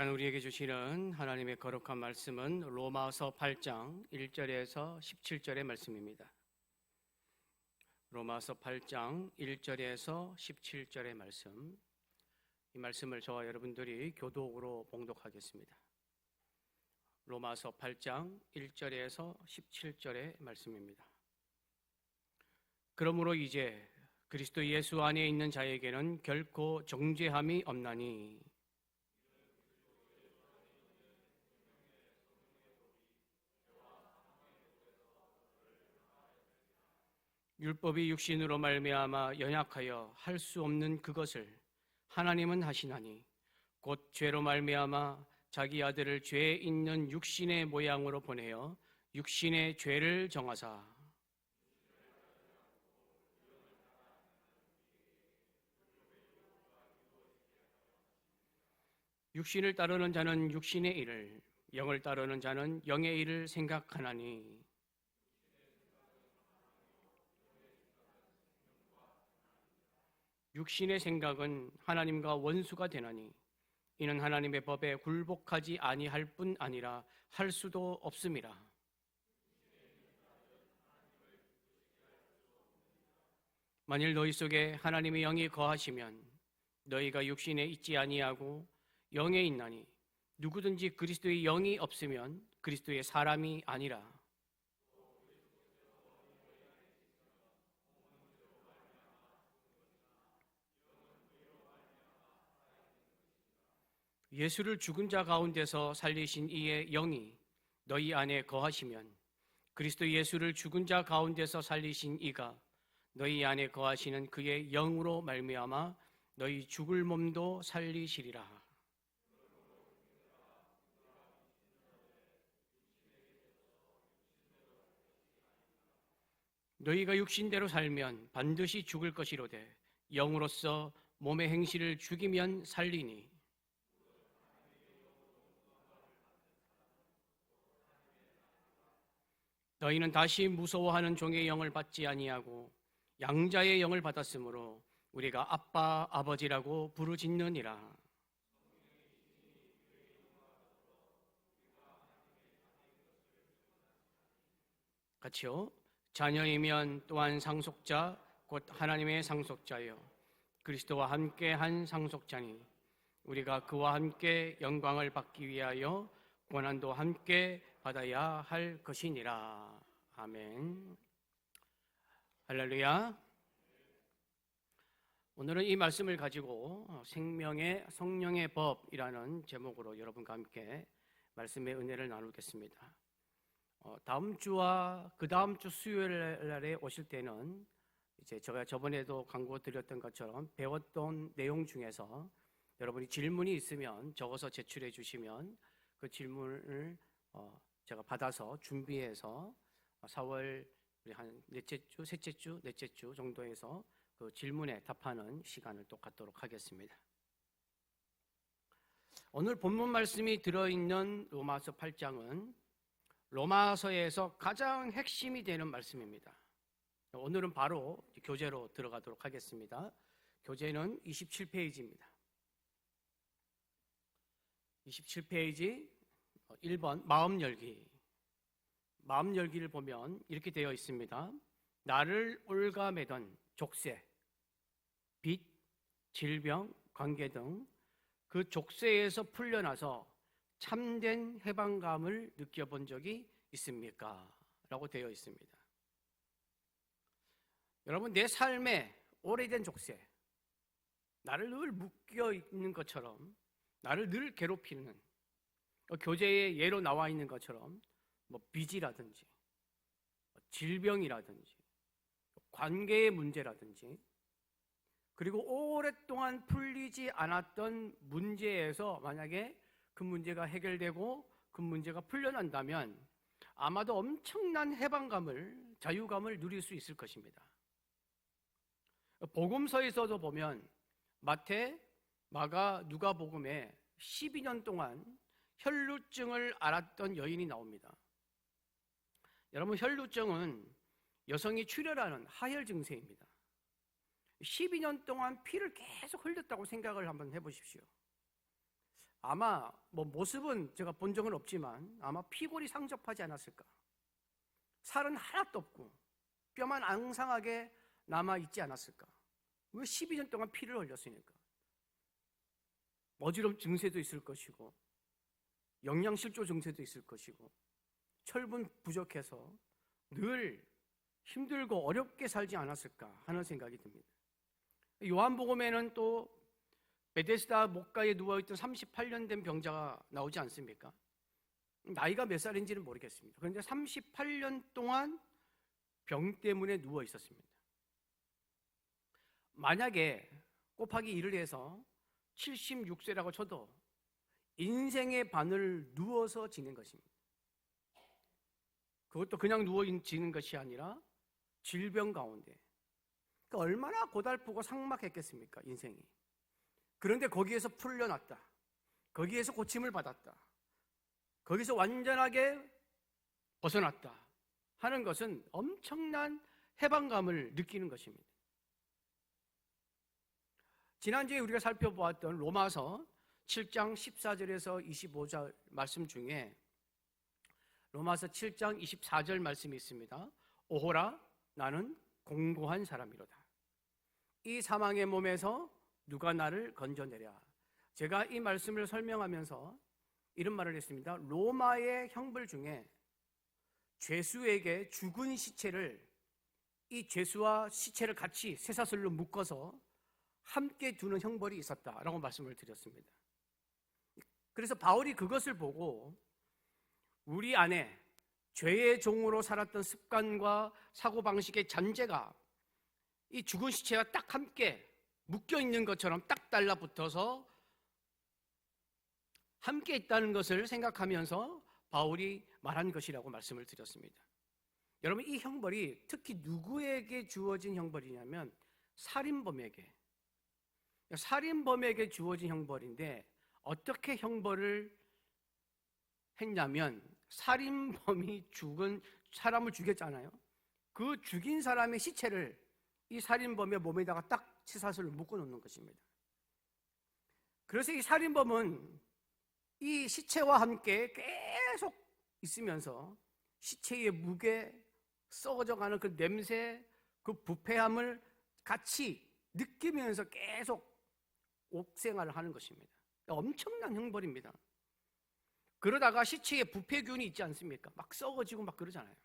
시간 우리에게 주시는 하나님의 거룩한 말씀은 로마서 8장 1절에서 17절의 말씀입니다. 로마서 8장 1절에서 17절의 말씀, 이 말씀을 저와 여러분들이 교독으로 봉독하겠습니다. 로마서 8장 1절에서 17절의 말씀입니다. 그러므로 이제 그리스도 예수 안에 있는 자에게는 결코 정죄함이 없나니 율법이 육신으로 말미암아 연약하여 할 수 없는 그것을 하나님은 하시나니 곧 죄로 말미암아 자기 아들을 죄 있는 육신의 모양으로 보내어 육신의 죄를 정하사 육신을 따르는 자는 육신의 일을, 영을 따르는 자는 영의 일을 생각하나니 육신의 생각은 하나님과 원수가 되나니 이는 하나님의 법에 굴복하지 아니할 뿐 아니라 할 수도 없음이라. 만일 너희 속에 하나님의 영이 거하시면 너희가 육신에 있지 아니하고 영에 있나니 누구든지 그리스도의 영이 없으면 그리스도의 사람이 아니라. 예수를 죽은 자 가운데서 살리신 이의 영이 너희 안에 거하시면 그리스도 예수를 죽은 자 가운데서 살리신 이가 너희 안에 거하시는 그의 영으로 말미암아 너희 죽을 몸도 살리시리라. 너희가 육신대로 살면 반드시 죽을 것이로되 영으로서 몸의 행실을 죽이면 살리니 너희는 다시 무서워하는 종의 영을 받지 아니하고 양자의 영을 받았으므로 우리가 아빠 아버지라고 부르짖느니라. 같이요. 자녀이면 또한 상속자 곧 하나님의 상속자요 그리스도와 함께 한 상속자니 우리가 그와 함께 영광을 받기 위하여 고난도 함께 받아야 할 것이니라. 아멘. 할렐루야. 오늘은 이 말씀을 가지고 생명의 성령의 법이라는 제목으로 여러분과 함께 말씀의 은혜를 나누겠습니다. 다음 주와 그 다음 주 수요일 날에 오실 때는 이제 제가 저번에도 광고 드렸던 것처럼 배웠던 내용 중에서 여러분이 질문이 있으면 적어서 제출해 주시면 그 질문을 제가 받아서 준비해서 4월 우리 한 넷째 주, 셋째 주, 넷째 주 정도에서 그 질문에 답하는 시간을 또 갖도록 하겠습니다. 오늘 본문 말씀이 들어있는 로마서 8장은 로마서에서 가장 핵심이 되는 말씀입니다. 오늘은 바로 교재로 들어가도록 하겠습니다. 교재는 27페이지입니다. 27페이지 1번 마음 열기. 마음 열기를 보면 이렇게 되어 있습니다. 나를 올가매던 족쇄, 빚, 질병, 관계 등 그 족쇄에서 풀려나서 참된 해방감을 느껴본 적이 있습니까? 라고 되어 있습니다. 여러분, 내 삶에 오래된 족쇄, 나를 늘 묶여 있는 것처럼 나를 늘 괴롭히는 교재에 예로 나와 있는 것처럼 빚이라든지 질병이라든지 관계의 문제라든지 그리고 오랫동안 풀리지 않았던 문제에서 만약에 그 문제가 해결되고 그 문제가 풀려난다면 아마도 엄청난 해방감을, 자유감을 누릴 수 있을 것입니다. 복음서에서도 보면 마태, 마가, 누가복음에 12년 동안 혈루증을 앓았던 여인이 나옵니다. 여러분, 혈루증은 여성이 출혈하는 하혈 증세입니다. 12년 동안 피를 계속 흘렸다고 생각을 한번 해보십시오. 아마 모습은 제가 본 적은 없지만 아마 피골이 상접하지 않았을까. 살은 하나도 없고 뼈만 앙상하게 남아있지 않았을까. 왜 12년 동안 피를 흘렸으니까. 어지럼 증세도 있을 것이고 영양실조 증세도 있을 것이고 철분 부족해서 늘 힘들고 어렵게 살지 않았을까 하는 생각이 듭니다. 요한복음에는 또 베데스다 목가에 누워있던 38년 된 병자가 나오지 않습니까? 나이가 몇 살인지는 모르겠습니다. 그런데 38년 동안 병 때문에 누워 있었습니다. 만약에 곱하기 1을 해서 76세라고 쳐도 인생의 반을 누워서 지낸 것입니다. 그것도 그냥 누워 지는 것이 아니라 질병 가운데. 그러니까 얼마나 고달프고 삭막했겠습니까, 인생이. 그런데 거기에서 풀려났다. 거기에서 고침을 받았다. 거기서 완전하게 벗어났다 하는 것은 엄청난 해방감을 느끼는 것입니다. 지난주에 우리가 살펴보았던 로마서 7장 14절에서 25절 말씀 중에 로마서 7장 24절 말씀이 있습니다. 오호라 나는 공고한 사람이로다. 이 사망의 몸에서 누가 나를 건져내랴. 제가 이 말씀을 설명하면서 이런 말을 했습니다. 로마의 형벌 중에 죄수에게 죽은 시체를 이 죄수와 시체를 같이 쇠사슬로 묶어서 함께 두는 형벌이 있었다라고 말씀을 드렸습니다. 그래서 바울이 그것을 보고 우리 안에 죄의 종으로 살았던 습관과 사고방식의 잔재가 이 죽은 시체와 딱 함께 묶여있는 것처럼 딱 달라붙어서 함께 있다는 것을 생각하면서 바울이 말한 것이라고 말씀을 드렸습니다. 여러분, 이 형벌이 특히 누구에게 주어진 형벌이냐면 살인범에게 주어진 형벌인데 어떻게 형벌을 했냐면 살인범이 죽은 사람을 죽였잖아요. 그 죽인 사람의 시체를 이 살인범의 몸에다가 딱 쇠사슬로 묶어놓는 것입니다. 그래서 이 살인범은 이 시체와 함께 계속 있으면서 시체의 무게, 썩어져가는 그 냄새, 그 부패함을 같이 느끼면서 계속 옥생활을 하는 것입니다. 엄청난 형벌입니다. 그러다가 시체에 부패균이 있지 않습니까? 막 썩어지고 막 그러잖아요.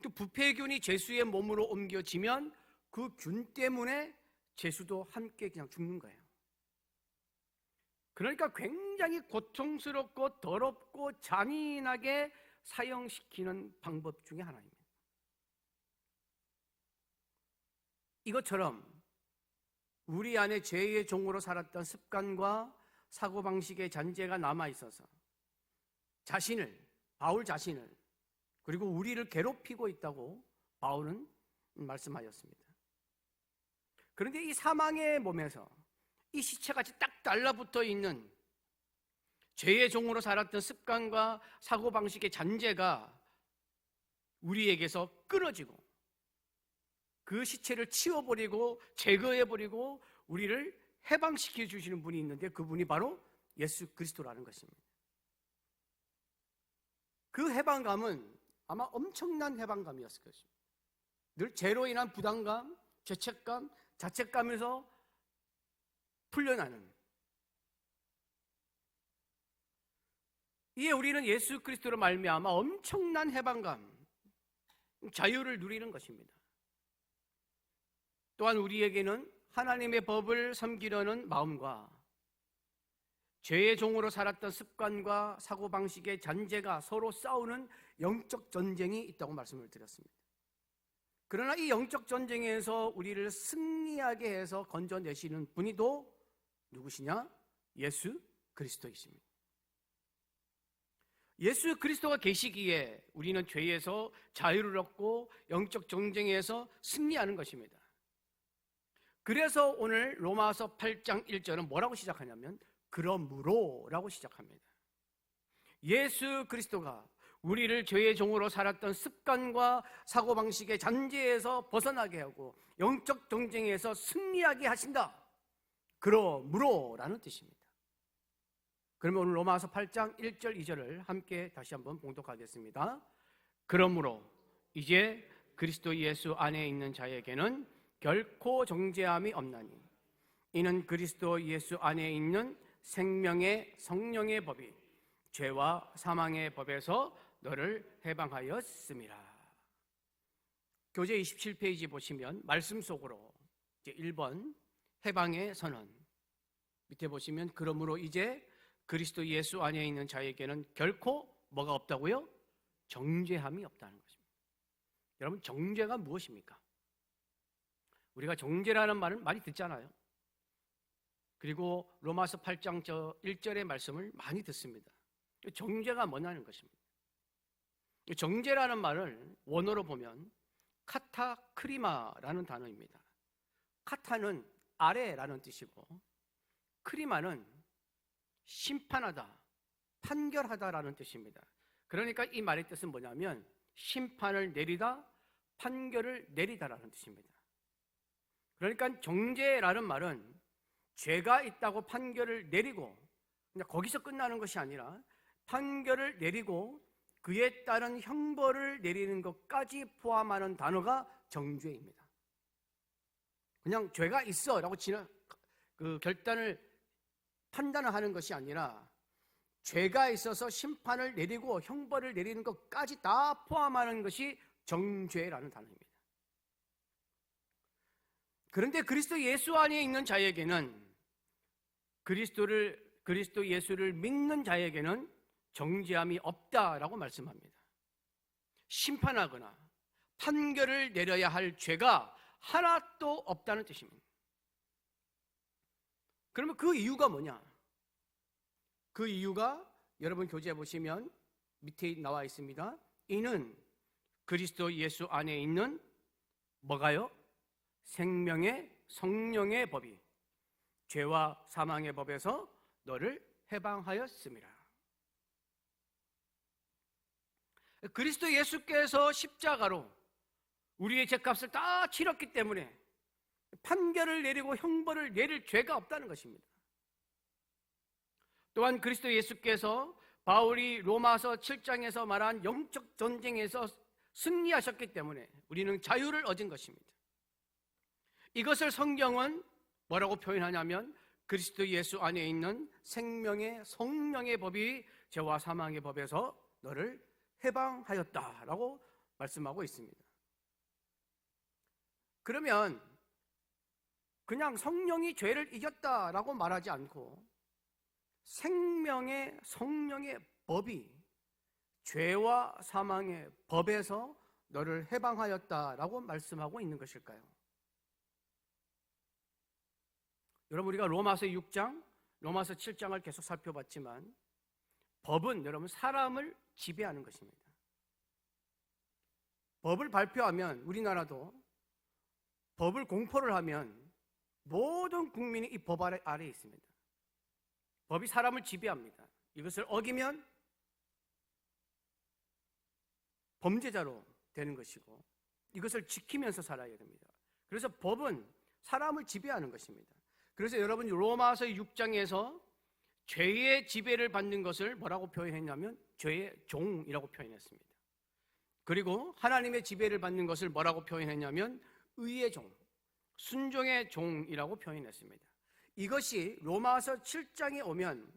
그 부패균이 죄수의 몸으로 옮겨지면 그 균 때문에 죄수도 함께 그냥 죽는 거예요. 그러니까 굉장히 고통스럽고 더럽고 잔인하게 사형시키는 방법 중에 하나입니다. 이것처럼 우리 안에 죄의 종으로 살았던 습관과 사고방식의 잔재가 남아있어서 바울 자신을 그리고 우리를 괴롭히고 있다고 바울은 말씀하였습니다. 그런데 이 사망의 몸에서 이 시체같이 딱 달라붙어 있는 죄의 종으로 살았던 습관과 사고방식의 잔재가 우리에게서 끊어지고 그 시체를 치워버리고 제거해버리고 우리를 해방시켜 주시는 분이 있는데 그분이 바로 예수 그리스도라는 것입니다. 그 해방감은 아마 엄청난 해방감이었을 것입니다. 늘 죄로 인한 부담감, 죄책감, 자책감에서 풀려나는, 이에 우리는 예수 그리스도로 말미암아 엄청난 해방감, 자유를 누리는 것입니다. 또한 우리에게는 하나님의 법을 섬기려는 마음과 죄의 종으로 살았던 습관과 사고방식의 잔재가 서로 싸우는 영적 전쟁이 있다고 말씀을 드렸습니다. 그러나 이 영적 전쟁에서 우리를 승리하게 해서 건져내시는 분이 또 누구시냐? 예수 그리스도이십니다. 예수 그리스도가 계시기에 우리는 죄에서 자유를 얻고 영적 전쟁에서 승리하는 것입니다. 그래서 오늘 로마서 8장 1절은 뭐라고 시작하냐면 그러므로 라고 시작합니다. 예수 그리스도가 우리를 죄의 종으로 살았던 습관과 사고방식의 잔재에서 벗어나게 하고 영적 전쟁에서 승리하게 하신다. 그러므로 라는 뜻입니다. 그러면 오늘 로마서 8장 1절 2절을 함께 다시 한번 봉독하겠습니다. 그러므로 이제 그리스도 예수 안에 있는 자에게는 결코 정죄함이 없나니 이는 그리스도 예수 안에 있는 생명의 성령의 법이 죄와 사망의 법에서 너를 해방하였음이라. 교재 27페이지 보시면 말씀 속으로 이제 1번 해방의 선언, 밑에 보시면 그러므로 이제 그리스도 예수 안에 있는 자에게는 결코 뭐가 없다고요? 정죄함이 없다는 것입니다. 여러분, 정죄가 무엇입니까? 우리가 정죄라는 말을 많이 듣잖아요. 그리고 로마서 8장 1절의 말씀을 많이 듣습니다. 정죄가 뭐냐는 것입니다. 정죄라는 말을 원어로 보면 카타크리마라는 단어입니다. 카타는 아래라는 뜻이고 크리마는 심판하다, 판결하다라는 뜻입니다. 그러니까 이 말의 뜻은 뭐냐면 심판을 내리다, 판결을 내리다라는 뜻입니다. 그러니까 정죄라는 말은 죄가 있다고 판결을 내리고 그냥 거기서 끝나는 것이 아니라 판결을 내리고 그에 따른 형벌을 내리는 것까지 포함하는 단어가 정죄입니다. 그냥 죄가 있어라고 그 결단을 판단을 하는 것이 아니라 죄가 있어서 심판을 내리고 형벌을 내리는 것까지 다 포함하는 것이 정죄라는 단어입니다. 그런데 그리스도 예수 안에 있는 자에게는 그리스도 예수를 믿는 자에게는 정죄함이 없다라고 말씀합니다. 심판하거나 판결을 내려야 할 죄가 하나도 없다는 뜻입니다. 그러면 그 이유가 뭐냐? 그 이유가 여러분 교재에 보시면 밑에 나와 있습니다. 이는 그리스도 예수 안에 있는 뭐가요? 생명의 성령의 법이 죄와 사망의 법에서 너를 해방하였음이라. 그리스도 예수께서 십자가로 우리의 죄값을 다 치렀기 때문에 판결을 내리고 형벌을 내릴 죄가 없다는 것입니다. 또한 그리스도 예수께서 바울이 로마서 7장에서 말한 영적 전쟁에서 승리하셨기 때문에 우리는 자유를 얻은 것입니다. 이것을 성경은 뭐라고 표현하냐면 그리스도 예수 안에 있는 생명의 성령의 법이 죄와 사망의 법에서 너를 해방하였다라고 말씀하고 있습니다. 그러면 그냥 성령이 죄를 이겼다라고 말하지 않고 생명의 성령의 법이 죄와 사망의 법에서 너를 해방하였다라고 말씀하고 있는 것일까요? 여러분, 우리가 로마서 6장, 로마서 7장을 계속 살펴봤지만 법은 여러분 사람을 지배하는 것입니다. 법을 발표하면 우리나라도 법을 공포를 하면 모든 국민이 이 법 아래에 있습니다. 법이 사람을 지배합니다. 이것을 어기면 범죄자로 되는 것이고 이것을 지키면서 살아야 됩니다. 그래서 법은 사람을 지배하는 것입니다. 그래서 여러분 로마서 6장에서 죄의 지배를 받는 것을 뭐라고 표현했냐면 죄의 종이라고 표현했습니다. 그리고 하나님의 지배를 받는 것을 뭐라고 표현했냐면 의의 종, 순종의 종이라고 표현했습니다. 이것이 로마서 7장에 오면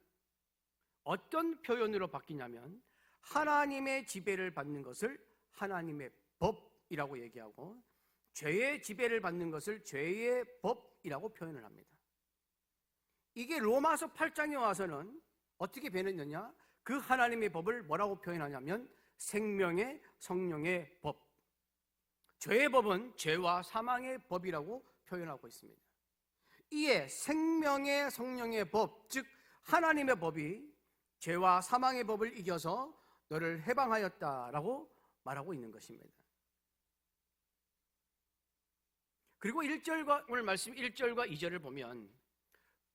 어떤 표현으로 바뀌냐면 하나님의 지배를 받는 것을 하나님의 법이라고 얘기하고 죄의 지배를 받는 것을 죄의 법이라고 표현을 합니다. 이게 로마서 8장에 와서는 어떻게 변했느냐? 그 하나님의 법을 뭐라고 표현하냐면 생명의 성령의 법, 죄의 법은 죄와 사망의 법이라고 표현하고 있습니다. 이에 생명의 성령의 법, 즉 하나님의 법이 죄와 사망의 법을 이겨서 너를 해방하였다라고 말하고 있는 것입니다. 그리고 1절과 오늘 말씀 1절과 2절을 보면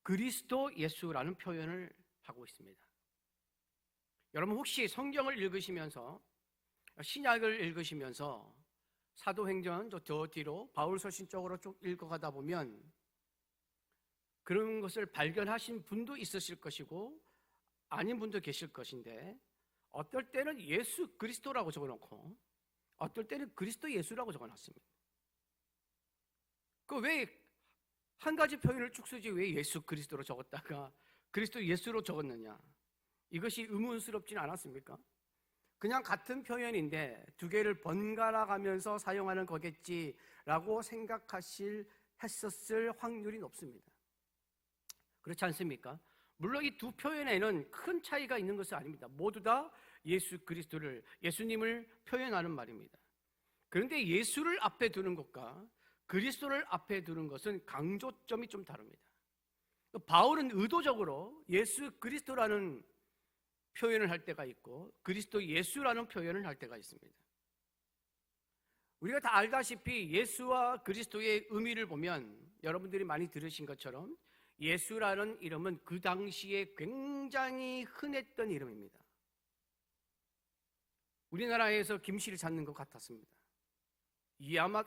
그리스도 예수라는 표현을 하고 있습니다. 여러분 혹시 성경을 읽으시면서 신약을 읽으시면서 사도행전 저 뒤로 바울서신 쪽으로 쭉 읽어가다 보면 그런 것을 발견하신 분도 있으실 것이고 아닌 분도 계실 것인데 어떨 때는 예수 그리스도라고 적어놓고 어떨 때는 그리스도 예수라고 적어놨습니다. 그 왜 한 가지 표현을 쭉 쓰지 왜 예수 그리스도로 적었다가 그리스도 예수로 적었느냐? 이것이 의문스럽진 않았습니까? 그냥 같은 표현인데 두 개를 번갈아 가면서 사용하는 거겠지라고 했었을 확률이 높습니다. 그렇지 않습니까? 물론 이 두 표현에는 큰 차이가 있는 것은 아닙니다. 모두 다 예수 그리스도를, 예수님을 표현하는 말입니다. 그런데 예수를 앞에 두는 것과 그리스도를 앞에 두는 것은 강조점이 좀 다릅니다. 바울은 의도적으로 예수 그리스도라는 표현을 할 때가 있고 그리스도 예수라는 표현을 할 때가 있습니다. 우리가 다 알다시피 예수와 그리스도의 의미를 보면 여러분들이 많이 들으신 것처럼 예수라는 이름은 그 당시에 굉장히 흔했던 이름입니다. 우리나라에서 김씨를 찾는 것 같았습니다.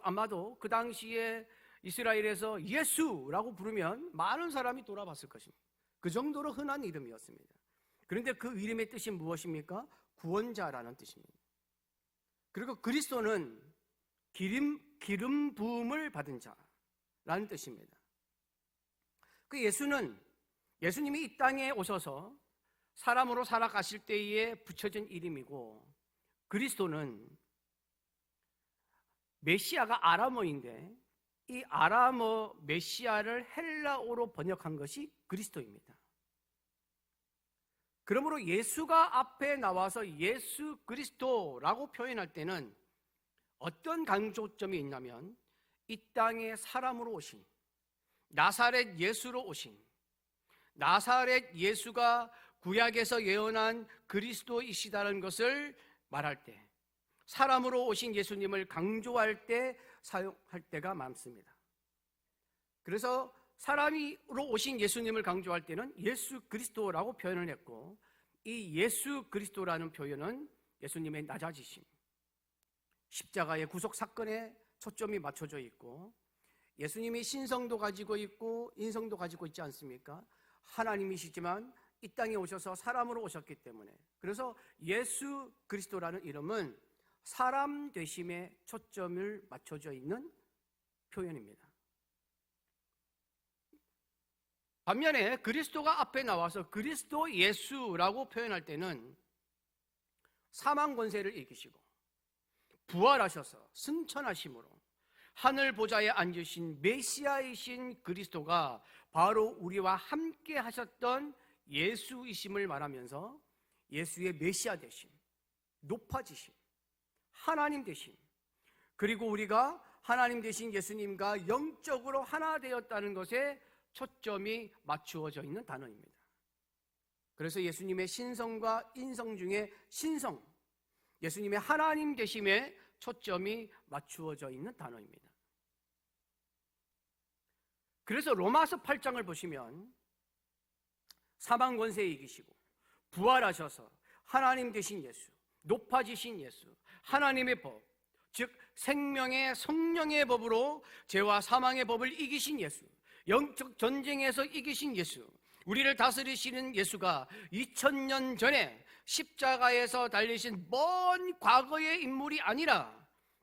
아마도 그 당시에 이스라엘에서 예수라고 부르면 많은 사람이 돌아봤을 것입니다. 그 정도로 흔한 이름이었습니다. 그런데 그 이름의 뜻이 무엇입니까? 구원자라는 뜻입니다. 그리고 그리스도는 기름 부음을 받은 자라는 뜻입니다. 그 예수님이 이 땅에 오셔서 사람으로 살아가실 때에 붙여진 이름이고 그리스도는 메시아가 아람어인데 이 아람어 메시아를 헬라어로 번역한 것이 그리스도입니다. 그러므로 예수가 앞에 나와서 예수 그리스도라고 표현할 때는 어떤 강조점이 있냐면 이 땅에 사람으로 오신 나사렛 예수로 오신 나사렛 예수가 구약에서 예언한 그리스도이시다는 것을 말할 때 사람으로 오신 예수님을 강조할 때 사용할 때가 많습니다. 그래서 사람으로 오신 예수님을 강조할 때는 예수 그리스도라고 표현을 했고 이 예수 그리스도라는 표현은 예수님의 낮아지심, 십자가의 구속 사건에 초점이 맞춰져 있고 예수님이 신성도 가지고 있고 인성도 가지고 있지 않습니까? 하나님이시지만 이 땅에 오셔서 사람으로 오셨기 때문에 그래서 예수 그리스도라는 이름은 사람 되심에 초점을 맞춰져 있는 표현입니다. 반면에 그리스도가 앞에 나와서 그리스도 예수라고 표현할 때는 사망 권세를 이기시고 부활하셔서 승천하심으로 하늘 보좌에 앉으신 메시아이신 그리스도가 바로 우리와 함께 하셨던 예수이심을 말하면서 예수의 메시아 되심, 높아지심, 하나님 되심, 그리고 우리가 하나님 되신 예수님과 영적으로 하나 되었다는 것에 초점이 맞추어져 있는 단어입니다. 그래서 예수님의 신성과 인성 중에 신성, 예수님의 하나님 되심에 초점이 맞추어져 있는 단어입니다. 그래서 로마서 8장을 보시면 사망 권세에 이기시고 부활하셔서 하나님 되신 예수, 높아지신 예수, 하나님의 법, 즉 생명의 성령의 법으로 죄와 사망의 법을 이기신 예수, 영적 전쟁에서 이기신 예수, 우리를 다스리시는 예수가 2000년 전에 십자가에서 달리신 먼 과거의 인물이 아니라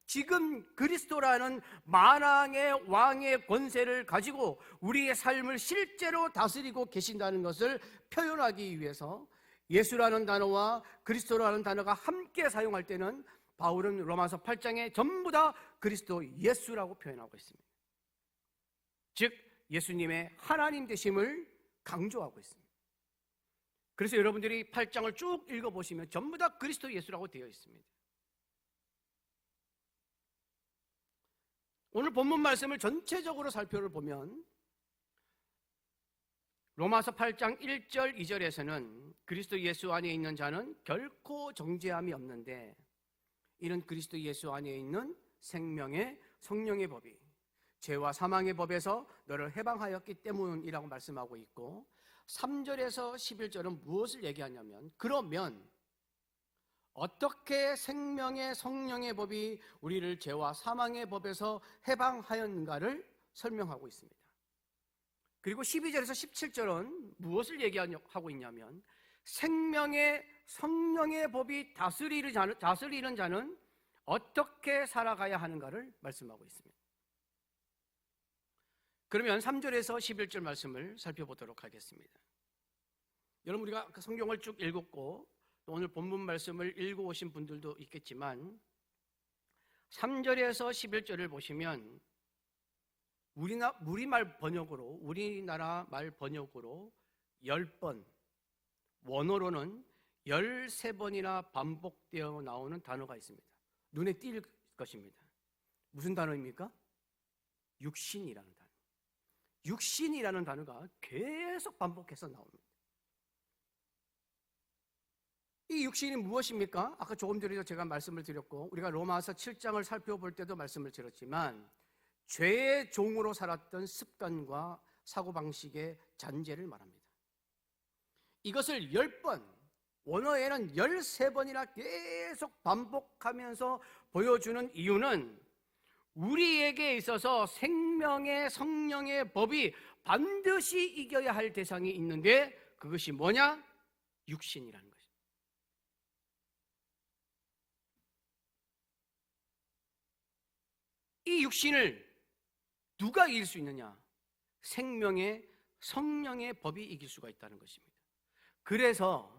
지금 그리스도라는 만왕의 왕의 권세를 가지고 우리의 삶을 실제로 다스리고 계신다는 것을 표현하기 위해서 예수라는 단어와 그리스도라는 단어가 함께 사용할 때는 바울은 로마서 8장에 전부 다 그리스도 예수라고 표현하고 있습니다. 즉 예수님의 하나님 되심을 강조하고 있습니다. 그래서 여러분들이 8장을 쭉 읽어보시면 전부 다 그리스도 예수라고 되어 있습니다. 오늘 본문 말씀을 전체적으로 살펴보면 로마서 8장 1절 2절에서는 그리스도 예수 안에 있는 자는 결코 정죄함이 없는데 이는 그리스도 예수 안에 있는 생명의 성령의 법이 죄와 사망의 법에서 너를 해방하였기 때문이라고 말씀하고 있고 3절에서 11절은 무엇을 얘기하냐면 그러면 어떻게 생명의 성령의 법이 우리를 죄와 사망의 법에서 해방하였는가를 설명하고 있습니다. 그리고 12절에서 17절은 무엇을 얘기하고 있냐면 생명의 성령의 법이 다스리는 자는 어떻게 살아가야 하는가를 말씀하고 있습니다. 그러면 3절에서 11절 말씀을 살펴보도록 하겠습니다. 여러분, 우리가 성경을 쭉 읽었고 오늘 본문 말씀을 읽어오신 분들도 있겠지만 3절에서 11절을 보시면 우리나라 말 번역으로 10번, 원어로는 13번이나 반복되어 나오는 단어가 있습니다. 눈에 띌 것입니다. 무슨 단어입니까? 육신이라는 단어. 육신이라는 단어가 계속 반복해서 나옵니다. 이 육신이 무엇입니까? 아까 조금 전에도 제가 말씀을 드렸고 우리가 로마서 7장을 살펴볼 때도 말씀을 드렸지만 죄의 종으로 살았던 습관과 사고방식의 잔재를 말합니다. 이것을 10번, 원어에는 13번이나 계속 반복하면서 보여주는 이유는 우리에게 있어서 생명의 성령의 법이 반드시 이겨야 할 대상이 있는데 그것이 뭐냐? 육신이라는 것입니다. 이 육신을 누가 이길 수 있느냐? 생명의 성령의 법이 이길 수가 있다는 것입니다. 그래서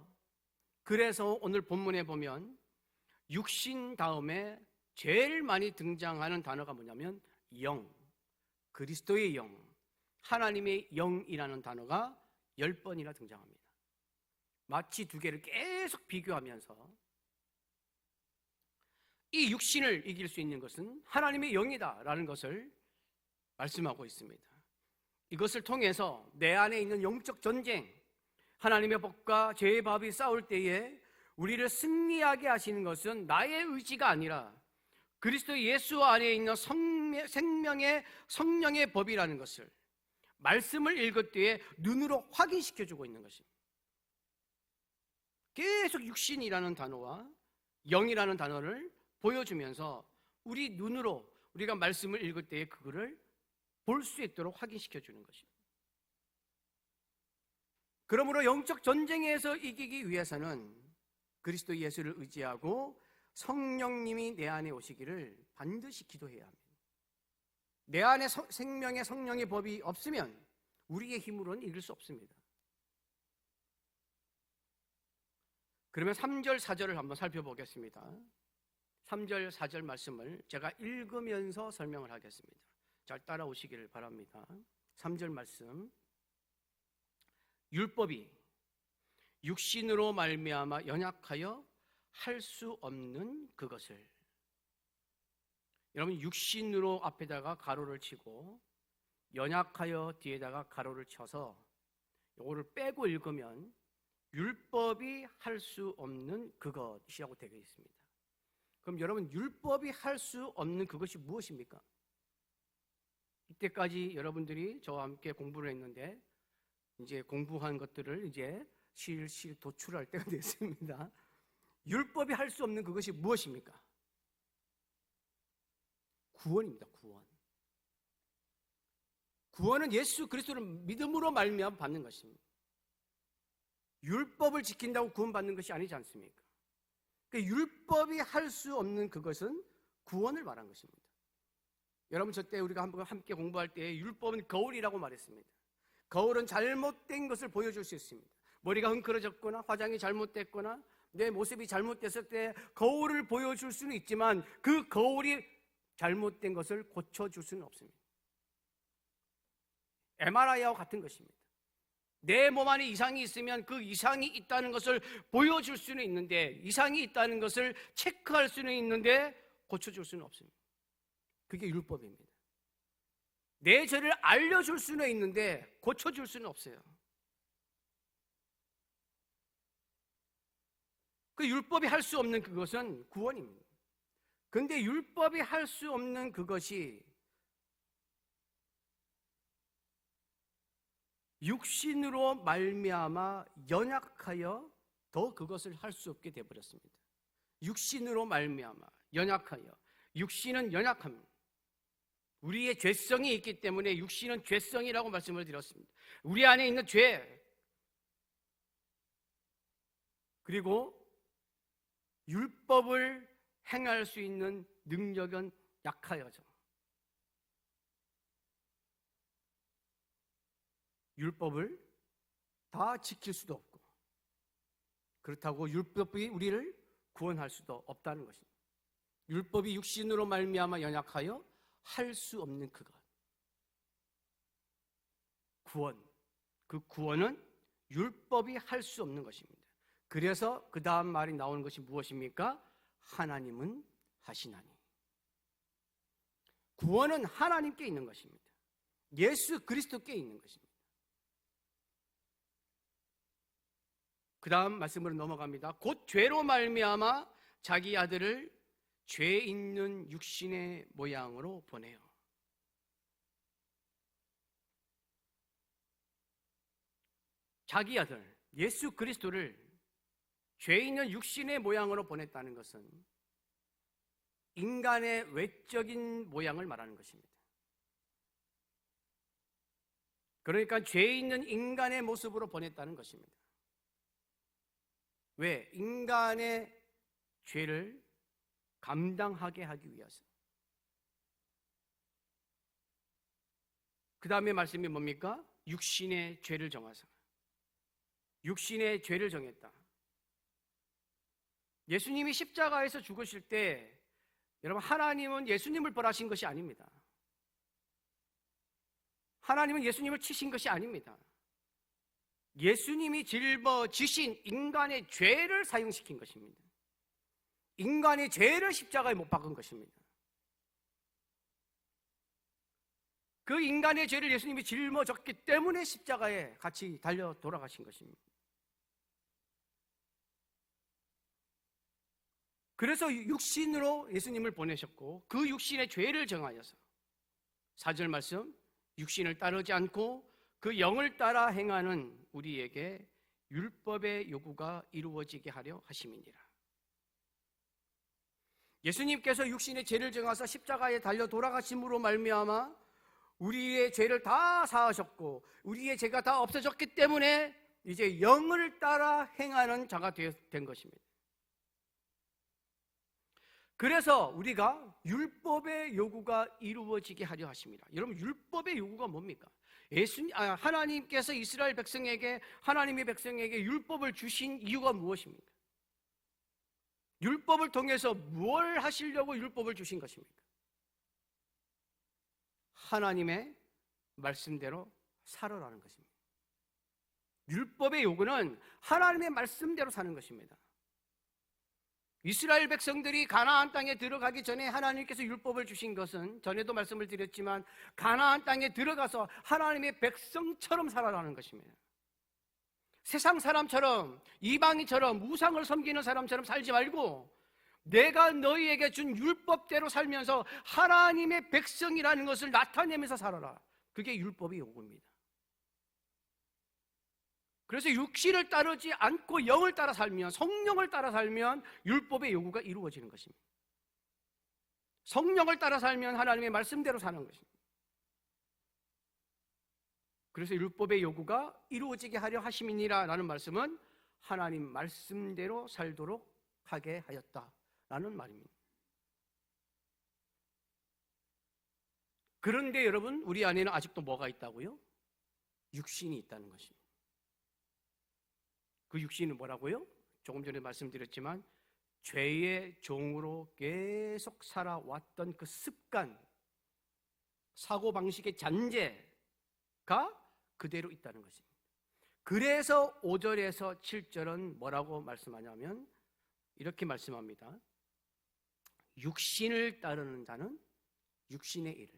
오늘 본문에 보면 육신 다음에 제일 많이 등장하는 단어가 뭐냐면 영, 그리스도의 영, 하나님의 영이라는 단어가 10번이나 등장합니다. 마치 두 개를 계속 비교하면서 이 육신을 이길 수 있는 것은 하나님의 영이다라는 것을 말씀하고 있습니다. 이것을 통해서 내 안에 있는 영적 전쟁, 하나님의 법과 죄의 법이 싸울 때에 우리를 승리하게 하시는 것은 나의 의지가 아니라 그리스도 예수 안에 있는 생명의 성령의 법이라는 것을 말씀을 읽을 때에 눈으로 확인시켜주고 있는 것입니다. 계속 육신이라는 단어와 영이라는 단어를 보여주면서 우리 눈으로 우리가 말씀을 읽을 때에 그거를 볼 수 있도록 확인시켜주는 것입니다. 그러므로 영적 전쟁에서 이기기 위해서는 그리스도 예수를 의지하고 성령님이 내 안에 오시기를 반드시 기도해야 합니다. 내 안에 생명의 성령의 법이 없으면 우리의 힘으로는 이길 수 없습니다. 그러면 3절, 4절을 한번 살펴보겠습니다. 3절, 4절 말씀을 제가 읽으면서 설명을 하겠습니다. 잘 따라오시기를 바랍니다. 3절 말씀, 율법이 육신으로 말미암아 연약하여 할 수 없는 그것을, 여러분 육신으로 앞에다가 가로를 치고 연약하여 뒤에다가 가로를 쳐서 이거를 빼고 읽으면 율법이 할 수 없는 그것이라고 되어 있습니다. 그럼 여러분 율법이 할 수 없는 그것이 무엇입니까? 이때까지 여러분들이 저와 함께 공부를 했는데 이제 공부한 것들을 이제 실실 도출할 때가 됐습니다. 율법이 할 수 없는 그것이 무엇입니까? 구원입니다. 구원은 예수 그리스도를 믿음으로 말미암아 받는 것입니다. 율법을 지킨다고 구원받는 것이 아니지 않습니까? 그러니까 율법이 할 수 없는 그것은 구원을 말한 것입니다. 여러분 저때 우리가 함께 공부할 때 율법은 거울이라고 말했습니다. 거울은 잘못된 것을 보여줄 수 있습니다. 머리가 흥그러졌거나 화장이 잘못됐거나 내 모습이 잘못됐을 때 거울을 보여줄 수는 있지만 그 거울이 잘못된 것을 고쳐줄 수는 없습니다. MRI와 같은 것입니다. 내 몸 안에 이상이 있으면 그 이상이 있다는 것을 보여줄 수는 있는데, 이상이 있다는 것을 체크할 수는 있는데 고쳐줄 수는 없습니다. 그게 율법입니다. 내 죄를 알려줄 수는 있는데 고쳐줄 수는 없어요. 그 율법이 할 수 없는 그것은 구원입니다. 그런데 율법이 할 수 없는 그것이 육신으로 말미암아 연약하여 더 그것을 할 수 없게 되어버렸습니다. 육신으로 말미암아 연약하여, 육신은 연약합니다. 우리의 죄성이 있기 때문에 육신은 죄성이라고 말씀을 드렸습니다. 우리 안에 있는 죄, 그리고 율법을 행할 수 있는 능력은 약하여져. 율법을 다 지킬 수도 없고, 그렇다고 율법이 우리를 구원할 수도 없다는 것입니다. 율법이 육신으로 말미암아 연약하여 할 수 없는 그것, 구원, 그 구원은 율법이 할 수 없는 것입니다. 그래서 그 다음 말이 나오는 것이 무엇입니까? 하나님은 하시나니. 구원은 하나님께 있는 것입니다. 예수 그리스도께 있는 것입니다. 그 다음 말씀으로 넘어갑니다. 곧 죄로 말미암아 자기 아들을 죄 있는 육신의 모양으로 보내요. 자기 아들 예수 그리스도를 죄 있는 육신의 모양으로 보냈다는 것은 인간의 외적인 모양을 말하는 것입니다. 그러니까 죄 있는 인간의 모습으로 보냈다는 것입니다. 왜? 인간의 죄를 감당하게 하기 위해서. 그 다음에 말씀이 뭡니까? 육신의 죄를 정하사. 육신의 죄를 정했다. 예수님이 십자가에서 죽으실 때 여러분, 하나님은 예수님을 벌하신 것이 아닙니다. 하나님은 예수님을 치신 것이 아닙니다. 예수님이 짊어지신 인간의 죄를 사용시킨 것입니다. 인간의 죄를 십자가에 못 박은 것입니다. 그 인간의 죄를 예수님이 짊어졌기 때문에 십자가에 같이 달려 돌아가신 것입니다. 그래서 육신으로 예수님을 보내셨고, 그 육신의 죄를 정하여서 4절 말씀, 육신을 따르지 않고 그 영을 따라 행하는 우리에게 율법의 요구가 이루어지게 하려 하심이니라. 예수님께서 육신의 죄를 정하사 십자가에 달려 돌아가심으로 말미암아 우리의 죄를 다 사하셨고 우리의 죄가 다 없어졌기 때문에 이제 영을 따라 행하는 자가 된 것입니다. 그래서 우리가 율법의 요구가 이루어지게 하려 하십니다. 여러분, 율법의 요구가 뭡니까? 하나님께서 이스라엘 백성에게, 하나님의 백성에게 율법을 주신 이유가 무엇입니까? 율법을 통해서 무엇을 하시려고 율법을 주신 것입니까? 하나님의 말씀대로 살아라는 것입니다. 율법의 요구는 하나님의 말씀대로 사는 것입니다. 이스라엘 백성들이 가나안 땅에 들어가기 전에 하나님께서 율법을 주신 것은, 전에도 말씀을 드렸지만, 가나안 땅에 들어가서 하나님의 백성처럼 살아가는 것입니다. 세상 사람처럼, 이방인처럼, 우상을 섬기는 사람처럼 살지 말고 내가 너희에게 준 율법대로 살면서 하나님의 백성이라는 것을 나타내면서 살아라. 그게 율법의 요구입니다. 그래서 육신을 따르지 않고 영을 따라 살면, 성령을 따라 살면 율법의 요구가 이루어지는 것입니다. 성령을 따라 살면 하나님의 말씀대로 사는 것입니다. 그래서 율법의 요구가 이루어지게 하려 하심이니라 라는 말씀은 하나님 말씀대로 살도록 하게 하였다라는 말입니다. 그런데 여러분, 우리 안에는 아직도 뭐가 있다고요? 육신이 있다는 것입니다. 그 육신은 뭐라고요? 조금 전에 말씀드렸지만 죄의 종으로 계속 살아왔던 그 습관, 사고방식의 잔재가 그대로 있다는 것입니다. 그래서 5절에서 7절은 뭐라고 말씀하냐면 이렇게 말씀합니다. 육신을 따르는 자는 육신의 일을,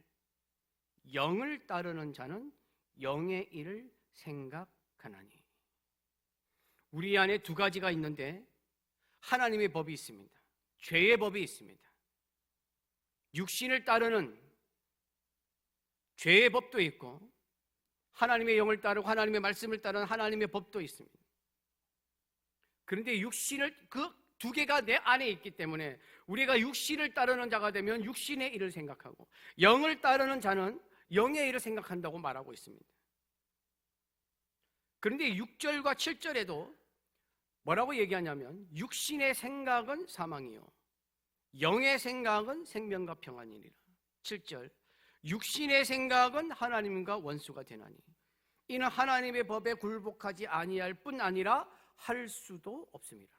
영을 따르는 자는 영의 일을 생각하나니. 우리 안에 두 가지가 있는데 하나님의 법이 있습니다. 죄의 법이 있습니다. 육신을 따르는 죄의 법도 있고 하나님의 영을 따르고 하나님의 말씀을 따르는 하나님의 법도 있습니다. 그런데 그 두 개가 내 안에 있기 때문에 우리가 육신을 따르는 자가 되면 육신의 일을 생각하고 영을 따르는 자는 영의 일을 생각한다고 말하고 있습니다. 그런데 6절과 7절에도 뭐라고 얘기하냐면 육신의 생각은 사망이요 영의 생각은 생명과 평안이니라. 7절 육신의 생각은 하나님과 원수가 되나니 이는 하나님의 법에 굴복하지 아니할 뿐 아니라 할 수도 없습니다.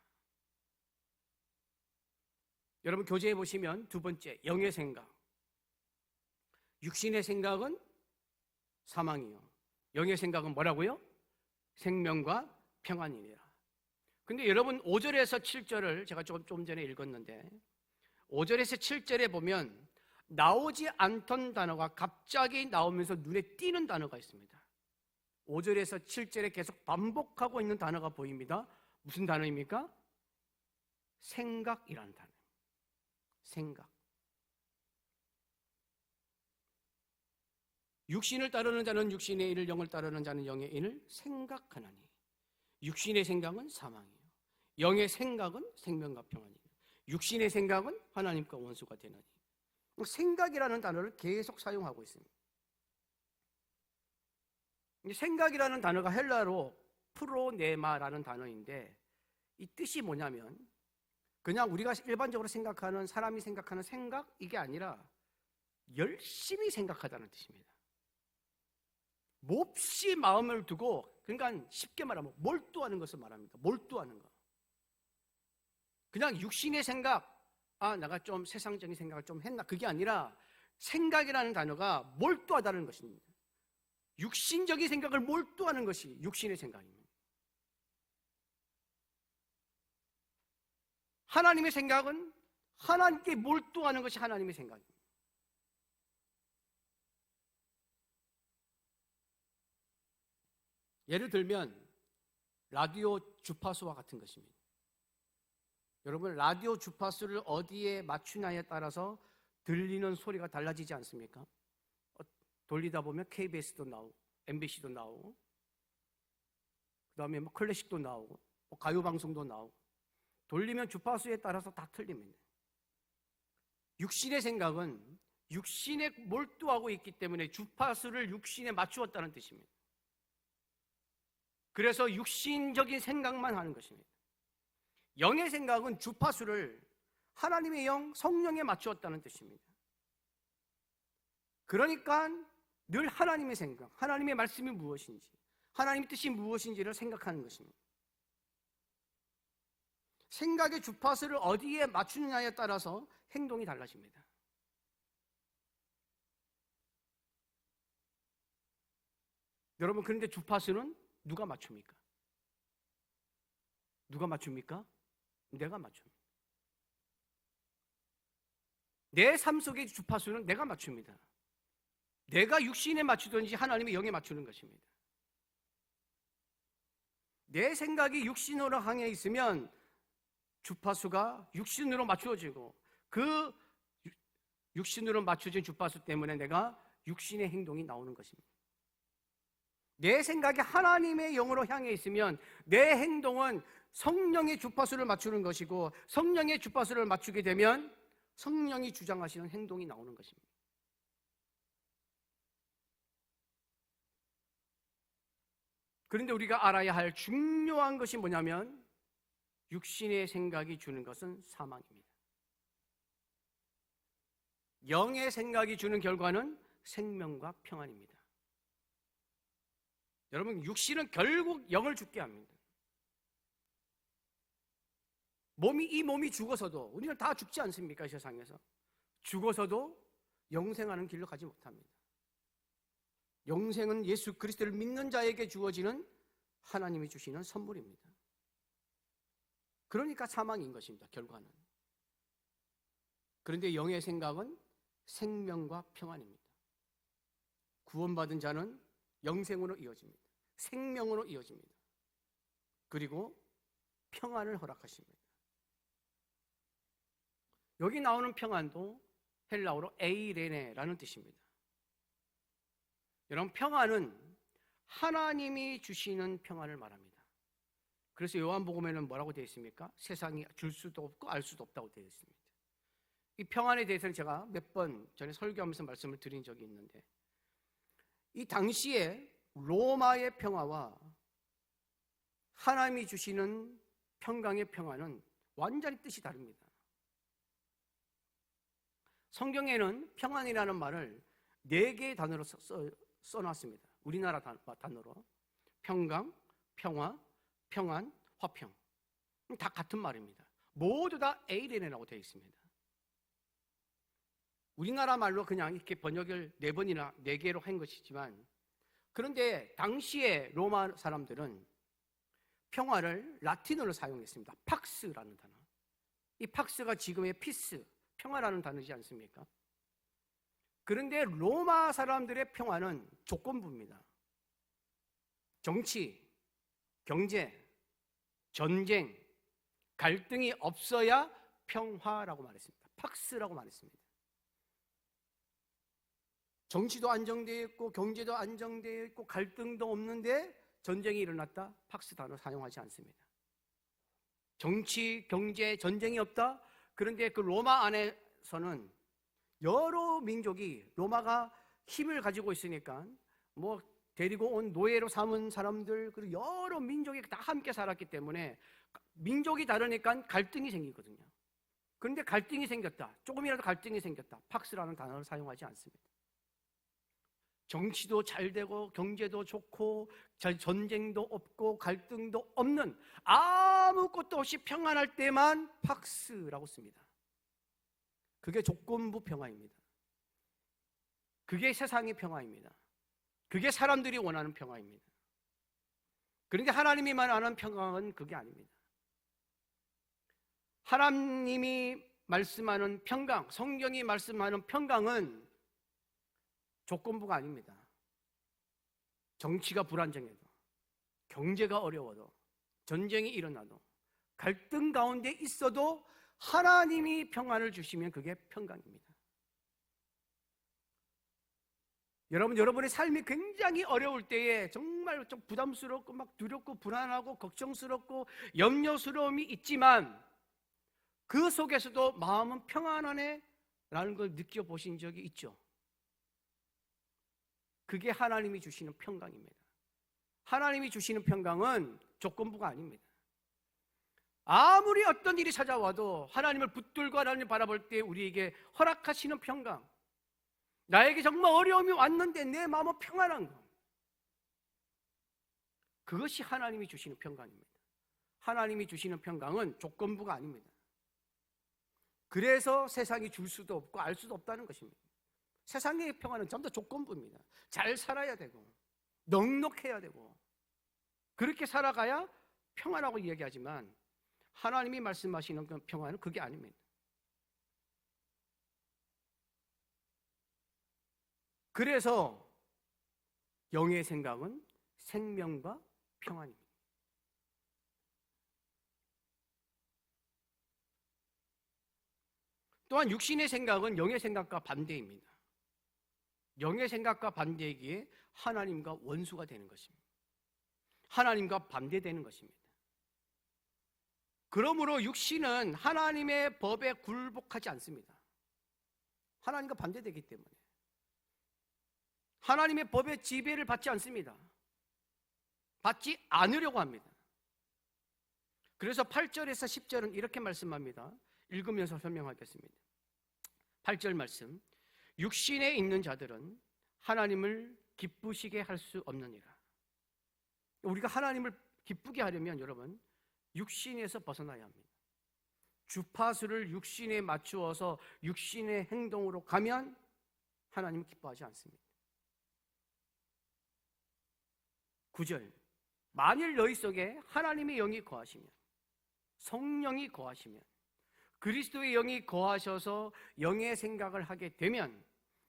여러분 교재에 보시면 두 번째 영의 생각, 육신의 생각은 사망이요 영의 생각은 뭐라고요? 생명과 평안이니라. 근데 여러분 5절에서 7절을 제가 좀 전에 읽었는데 5절에서 7절에 보면 나오지 않던 단어가 갑자기 나오면서 눈에 띄는 단어가 있습니다. 5절에서 7절에 계속 반복하고 있는 단어가 보입니다. 무슨 단어입니까? 생각이라는 단어. 생각. 육신을 따르는 자는 육신의 일을, 영을 따르는 자는 영의 일을 생각하나니 육신의 생각은 사망이요 영의 생각은 생명과 평안이요 육신의 생각은 하나님과 원수가 되나니. 생각이라는 단어를 계속 사용하고 있습니다. 생각이라는 단어가 헬라로 프로네마라는 단어인데 이 뜻이 뭐냐면 그냥 우리가 일반적으로 생각하는 사람이 생각하는 생각 이게 아니라 열심히 생각하다는 뜻입니다. 몹시 마음을 두고 그러니까 쉽게 말하면 몰두하는 것을 말합니다. 몰두하는 것. 그냥 육신의 생각 내가 좀 세상적인 생각을 좀 했나 그게 아니라 생각이라는 단어가 몰두하다는 것입니다. 육신적인 생각을 몰두하는 것이 육신의 생각입니다. 하나님의 생각은 하나님께 몰두하는 것이 하나님의 생각입니다. 예를 들면 라디오 주파수와 같은 것입니다. 여러분 라디오 주파수를 어디에 맞추냐에 따라서 들리는 소리가 달라지지 않습니까? 돌리다 보면 KBS도 나오고 MBC도 나오고 그 다음에 클래식도 나오고 가요방송도 나오고 돌리면 주파수에 따라서 다 틀립니다. 육신의 생각은 육신에 몰두하고 있기 때문에 주파수를 육신에 맞추었다는 뜻입니다. 그래서 육신적인 생각만 하는 것입니다. 영의 생각은 주파수를 하나님의 영, 성령에 맞추었다는 뜻입니다. 그러니까 늘 하나님의 생각, 하나님의 말씀이 무엇인지, 하나님의 뜻이 무엇인지를 생각하는 것입니다. 생각의 주파수를 어디에 맞추느냐에 따라서 행동이 달라집니다. 여러분 그런데 주파수는 누가 맞춥니까? 누가 맞춥니까? 내가 맞춥니다. 내 삶 속의 주파수는 내가 맞춥니다. 내가 육신에 맞추든지 하나님의 영에 맞추는 것입니다. 내 생각이 육신으로 향해 있으면 주파수가 육신으로 맞추어지고 그 육신으로 맞춰진 주파수 때문에 내가 육신의 행동이 나오는 것입니다. 내 생각이 하나님의 영으로 향해 있으면 내 행동은 성령의 주파수를 맞추는 것이고 성령의 주파수를 맞추게 되면 성령이 주장하시는 행동이 나오는 것입니다. 그런데 우리가 알아야 할 중요한 것이 뭐냐면 육신의 생각이 주는 것은 사망입니다. 영의 생각이 주는 결과는 생명과 평안입니다. 여러분 육신은 결국 영을 죽게 합니다. 이 몸이 죽어서도 우리는 다 죽지 않습니까? 이 세상에서 죽어서도 영생하는 길로 가지 못합니다. 영생은 예수 그리스도를 믿는 자에게 주어지는 하나님이 주시는 선물입니다. 그러니까 사망인 것입니다. 결과는. 그런데 영의 생각은 생명과 평안입니다. 구원받은 자는 영생으로 이어집니다. 생명으로 이어집니다. 그리고 평안을 허락하십니다. 여기 나오는 평안도 헬라어로 에이레네라는 뜻입니다. 여러분 평안은 하나님이 주시는 평안을 말합니다. 그래서 요한복음에는 뭐라고 되어 있습니까? 세상이 줄 수도 없고 알 수도 없다고 되어 있습니다. 이 평안에 대해서는 제가 몇 번 전에 설교하면서 말씀을 드린 적이 있는데 이 당시에 로마의 평화와 하나님이 주시는 평강의 평화는 완전히 뜻이 다릅니다. 성경에는 평안이라는 말을 4개의 단어로 써놨습니다. 우리나라 단어로. 평강, 평화, 평안, 화평. 다 같은 말입니다. 모두 다 에이렌이라고 되어 있습니다. 우리나라 말로 그냥 이렇게 번역을 4번이나 4개로 한 것이지만, 그런데 당시에 로마 사람들은 평화를 라틴어로 사용했습니다. 팍스라는 단어. 이 팍스가 지금의 피스, 평화라는 단어지 않습니까? 그런데 로마 사람들의 평화는 조건부입니다. 정치, 경제, 전쟁, 갈등이 없어야 평화라고 말했습니다. 팍스라고 말했습니다. 정치도 안정되어 있고 경제도 안정되어 있고 갈등도 없는데 전쟁이 일어났다? 팍스 단어 사용하지 않습니다. 정치, 경제, 전쟁이 없다? 그런데 그 로마 안에서는 여러 민족이, 로마가 힘을 가지고 있으니까 뭐 데리고 온 노예로 삼은 사람들, 그리고 여러 민족이 다 함께 살았기 때문에 민족이 다르니까 갈등이 생기거든요. 그런데 갈등이 생겼다, 조금이라도 갈등이 생겼다, 팍스라는 단어를 사용하지 않습니다. 정치도 잘 되고 경제도 좋고 전쟁도 없고 갈등도 없는, 아무것도 없이 평안할 때만 팍스라고 씁니다. 그게 조건부 평화입니다. 그게 세상의 평화입니다. 그게 사람들이 원하는 평화입니다. 그런데 하나님이 말하는 평강은 그게 아닙니다. 하나님이 말씀하는 평강, 성경이 말씀하는 평강은 조건부가 아닙니다. 정치가 불안정해도, 경제가 어려워도, 전쟁이 일어나도, 갈등 가운데 있어도 하나님이 평안을 주시면 그게 평강입니다. 여러분의 삶이 굉장히 어려울 때에 정말 좀 부담스럽고 막 두렵고 불안하고 걱정스럽고 염려스러움이 있지만 그 속에서도 마음은 평안하네 라는 걸 느껴보신 적이 있죠? 그게 하나님이 주시는 평강입니다. 하나님이 주시는 평강은 조건부가 아닙니다. 아무리 어떤 일이 찾아와도 하나님을 붙들고 하나님을 바라볼 때 우리에게 허락하시는 평강, 나에게 정말 어려움이 왔는데 내 마음은 평안한 것, 그것이 하나님이 주시는 평강입니다. 하나님이 주시는 평강은 조건부가 아닙니다. 그래서 세상이 줄 수도 없고 알 수도 없다는 것입니다. 세상의 평안은 전부 다 조건부입니다. 잘 살아야 되고 넉넉해야 되고 그렇게 살아가야 평안하고 이야기하지만 하나님이 말씀하시는 그 평안은 그게 아닙니다. 그래서 영의 생각은 생명과 평안입니다. 또한 육신의 생각은 영의 생각과 반대입니다. 영의 생각과 반대이기에 하나님과 원수가 되는 것입니다. 하나님과 반대되는 것입니다. 그러므로 육신은 하나님의 법에 굴복하지 않습니다. 하나님과 반대되기 때문에 하나님의 법의 지배를 받지 않습니다. 받지 않으려고 합니다. 그래서 8절에서 10절은 이렇게 말씀합니다. 읽으면서 설명하겠습니다. 8절 말씀, 육신에 있는 자들은 하나님을 기쁘시게 할 수 없느니라. 우리가 하나님을 기쁘게 하려면 여러분 육신에서 벗어나야 합니다. 주파수를 육신에 맞추어서 육신의 행동으로 가면 하나님은 기뻐하지 않습니다. 9절, 만일 너희 속에 하나님의 영이 거하시면, 성령이 거하시면, 그리스도의 영이 거하셔서 영의 생각을 하게 되면,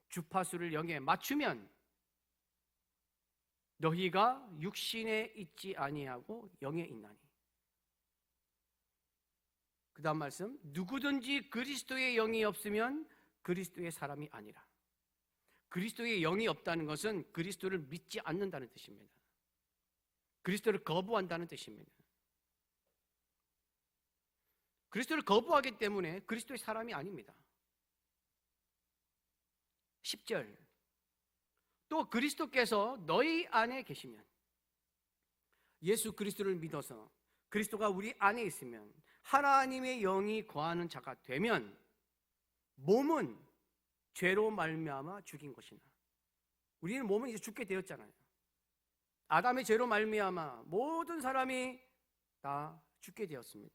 주파수를 영에 맞추면 너희가 육신에 있지 아니하고 영에 있나니. 그 다음 말씀, 누구든지 그리스도의 영이 없으면 그리스도의 사람이 아니라. 그리스도의 영이 없다는 것은 그리스도를 믿지 않는다는 뜻입니다. 그리스도를 거부한다는 뜻입니다. 그리스도를 거부하기 때문에 그리스도의 사람이 아닙니다. 10절, 또 그리스도께서 너희 안에 계시면, 예수 그리스도를 믿어서 그리스도가 우리 안에 있으면, 하나님의 영이 거하는 자가 되면 몸은 죄로 말미암아 죽인 것이나, 우리는 몸은 이제 죽게 되었잖아요. 아담의 죄로 말미암아 모든 사람이 다 죽게 되었습니다.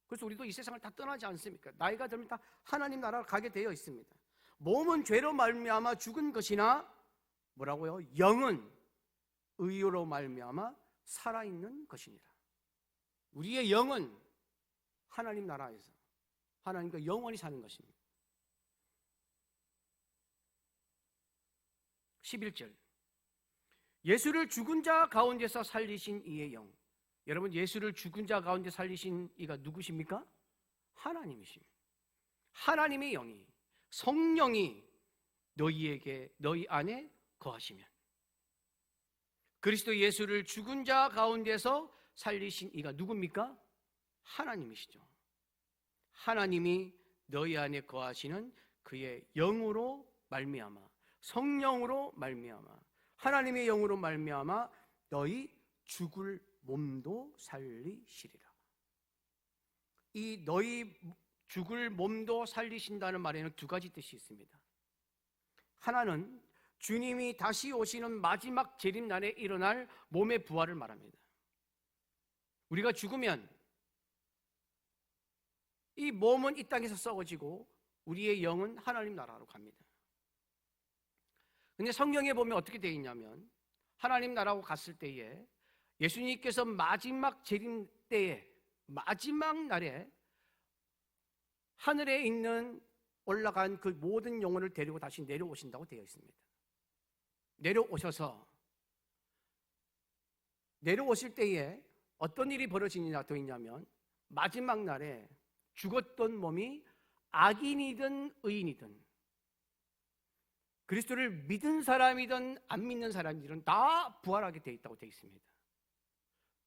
그래서 우리도 이 세상을 다 떠나지 않습니까? 나이가 들면 다 하나님 나라로 가게 되어 있습니다. 몸은 죄로 말미암아 죽은 것이나 뭐라고요? 영은 의로 말미암아 살아있는 것이니라. 우리의 영은 하나님 나라에서 하나님과 영원히 사는 것입니다. 11절, 예수를 죽은 자 가운데서 살리신 이의 영. 여러분, 예수를 죽은 자 가운데 살리신 이가 누구십니까? 하나님이십니다. 하나님의 영이, 성령이 너희 안에 거하시면, 그리스도 예수를 죽은 자 가운데서 살리신 이가 누굽니까? 하나님이시죠. 하나님이 너희 안에 거하시는 그의 영으로 말미암아, 성령으로 말미암아, 하나님의 영으로 말미암아 너희 죽을 몸도 살리시리라. 이 너희 죽을 몸도 살리신다는 말에는 두 가지 뜻이 있습니다. 하나는 주님이 다시 오시는 마지막 재림날에 일어날 몸의 부활을 말합니다. 우리가 죽으면 이 몸은 이 땅에서 썩어지고 우리의 영은 하나님 나라로 갑니다. 근데 성경에 보면 어떻게 되어 있냐면, 하나님 나라로 갔을 때에 예수님께서 마지막 재림 때에, 마지막 날에 하늘에 있는 올라간 그 모든 영혼을 데리고 다시 내려오신다고 되어 있습니다. 내려오실 때에 어떤 일이 벌어지느냐 되어 있냐면, 마지막 날에 죽었던 몸이 악인이든 의인이든, 그리스도를 믿은 사람이든 안 믿는 사람이든 다 부활하게 되어 있다고 되어 있습니다.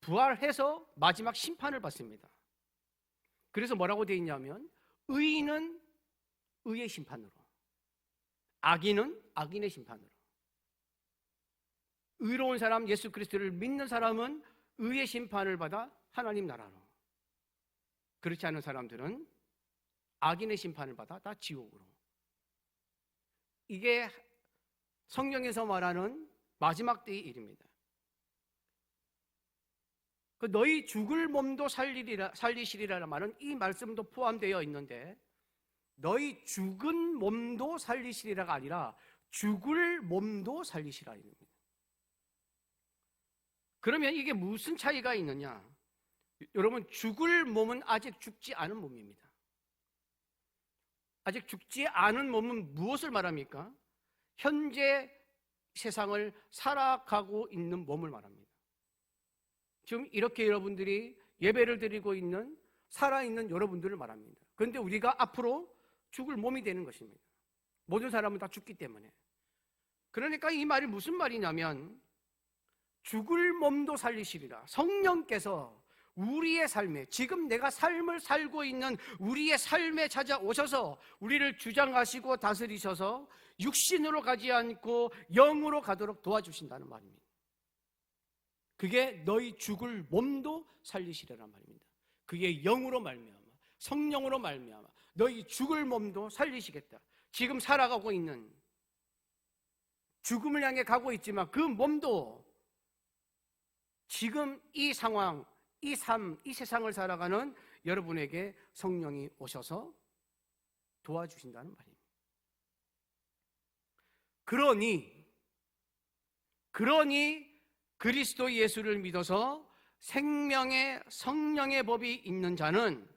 부활해서 마지막 심판을 받습니다. 그래서 뭐라고 되어 있냐면, 의인은 의의 심판으로, 악인은 악인의 심판으로, 의로운 사람, 예수 그리스도를 믿는 사람은 의의 심판을 받아 하나님 나라로, 그렇지 않은 사람들은 악인의 심판을 받아 다 지옥으로. 이게 성경에서 말하는 마지막 때의 일입니다. 그 너희 죽을 몸도 살리시리라는 말은 이 말씀도 포함되어 있는데, 너희 죽은 몸도 살리시리라가 아니라 죽을 몸도 살리시라 입니다. 그러면 이게 무슨 차이가 있느냐? 여러분, 죽을 몸은 아직 죽지 않은 몸입니다. 아직 죽지 않은 몸은 무엇을 말합니까? 현재 세상을 살아가고 있는 몸을 말합니다. 지금 이렇게 여러분들이 예배를 드리고 있는 살아있는 여러분들을 말합니다. 그런데 우리가 앞으로 죽을 몸이 되는 것입니다. 모든 사람은 다 죽기 때문에. 그러니까 이 말이 무슨 말이냐면, 죽을 몸도 살리시리라. 성령께서 우리의 삶에, 지금 내가 삶을 살고 있는 우리의 삶에 찾아오셔서 우리를 주장하시고 다스리셔서 육신으로 가지 않고 영으로 가도록 도와주신다는 말입니다. 그게 너희 죽을 몸도 살리시리란 말입니다. 그게 영으로 말미암아, 성령으로 말미암아 너희 죽을 몸도 살리시겠다. 지금 살아가고 있는, 죽음을 향해 가고 있지만 그 몸도 지금 이 상황, 이 삶, 이 세상을 살아가는 여러분에게 성령이 오셔서 도와주신다는 말입니다. 그러니 그리스도 예수를 믿어서 생명의 성령의 법이 있는 자는